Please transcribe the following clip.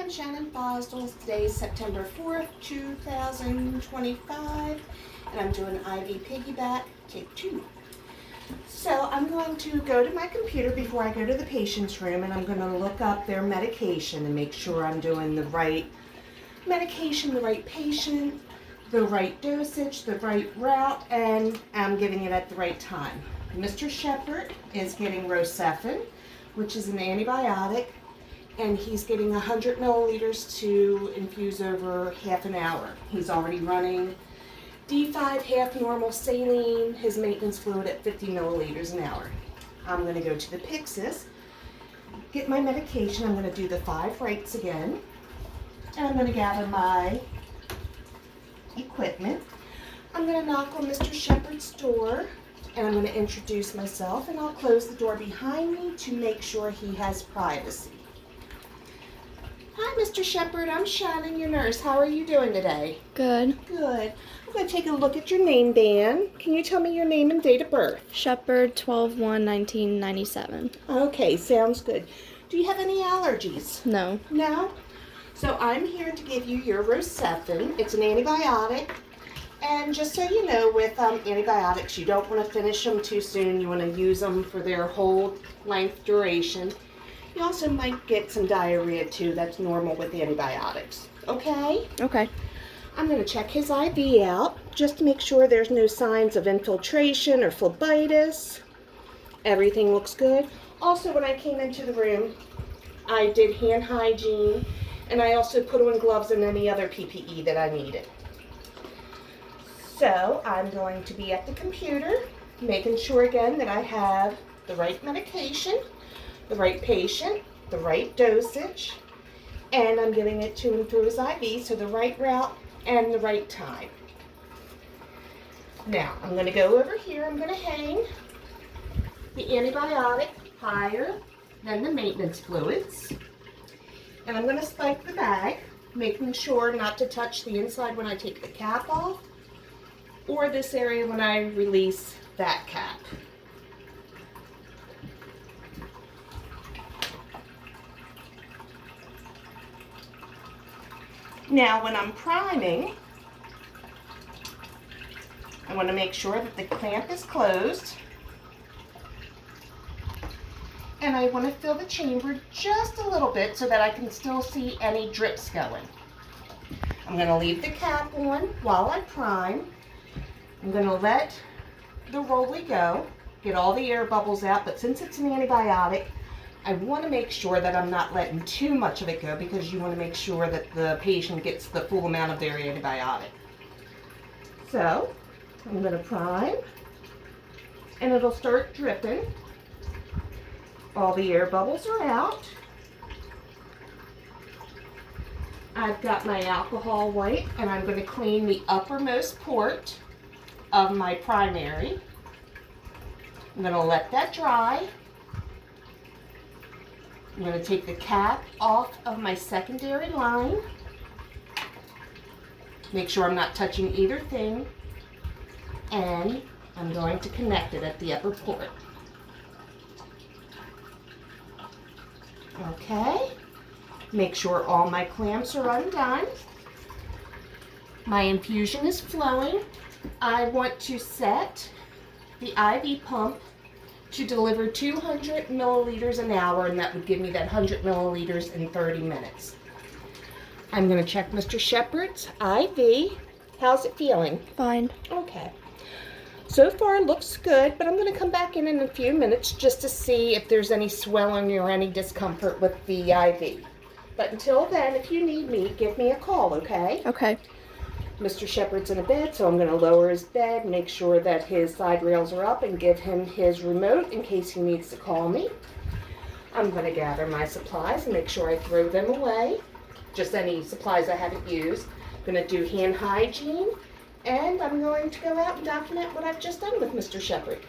I'm Shannon Fosdell. Today is September 4th, 2025, and I'm doing IV piggyback, take 2. So I'm going to go to my computer before I go to the patient's room, and I'm going to look up their medication and make sure I'm doing the right medication, the right patient, the right dosage, the right route, and I'm giving it at the right time. Mr. Shepherd is getting Rocephin, which is an antibiotic, and he's getting 100 milliliters to infuse over half an hour. He's already running D5 half normal saline, his maintenance fluid at 50 milliliters an hour. I'm going to go to the Pyxis, get my medication. I'm going to do the 5 rights again, and I'm going to gather my equipment. I'm going to knock on Mr. Shepherd's door, and I'm going to introduce myself, and I'll close the door behind me to make sure he has privacy. Hi, Mr. Shepherd. I'm Shannon, your nurse. How are you doing today? Good. Good. I'm going to take a look at your name band. Can you tell me your name and date of birth? Shepherd, 12/1/1997. Okay, sounds good. Do you have any allergies? No. No? So I'm here to give you your Rocephin. It's an antibiotic. And just so you know, with antibiotics, you don't want to finish them too soon. You want to use them for their whole length duration. You also might get some diarrhea too. That's normal with antibiotics. Okay? Okay. I'm going to check his IV out just to make sure there's no signs of infiltration or phlebitis. Everything looks good. Also, when I came into the room, I did hand hygiene, and I also put on gloves and any other PPE that I needed. So I'm going to be at the computer, making sure again that I have the right medication, the right patient, the right dosage, and I'm giving it to him through his IV, so the right route and the right time. Now, I'm going to go over here. I'm going to hang the antibiotic higher than the maintenance fluids, and I'm going to spike the bag, making sure not to touch the inside when I take the cap off, or this area when I release that cap. Now, when I'm priming, I want to make sure that the clamp is closed, and I want to fill the chamber just a little bit so that I can still see any drips going. I'm going to leave the cap on while I prime. I'm going to let the rolly go, get all the air bubbles out, but since it's an antibiotic, I want to make sure that I'm not letting too much of it go, because you want to make sure that the patient gets the full amount of their antibiotic. So, I'm going to prime, and it'll start dripping. All the air bubbles are out. I've got my alcohol wipe, and I'm going to clean the uppermost port of my primary. I'm going to let that dry. I'm going to take the cap off of my secondary line. Make sure I'm not touching either thing. And I'm going to connect it at the upper port. Okay. Make sure all my clamps are undone. My infusion is flowing. I want to set the IV pump to deliver 200 milliliters an hour, and that would give me that 100 milliliters in 30 minutes. I'm going to check Mr. Shepherd's IV. How's it feeling? Fine. Okay. So far it looks good, but I'm going to come back in a few minutes just to see if there's any swelling or any discomfort with the IV. But until then, if you need me, give me a call, okay? Okay. Mr. Shepherd's in a bed, so I'm going to lower his bed, make sure that his side rails are up, and give him his remote in case he needs to call me. I'm going to gather my supplies and make sure I throw them away, just any supplies I haven't used. I'm going to do hand hygiene, and I'm going to go out and document what I've just done with Mr. Shepherd.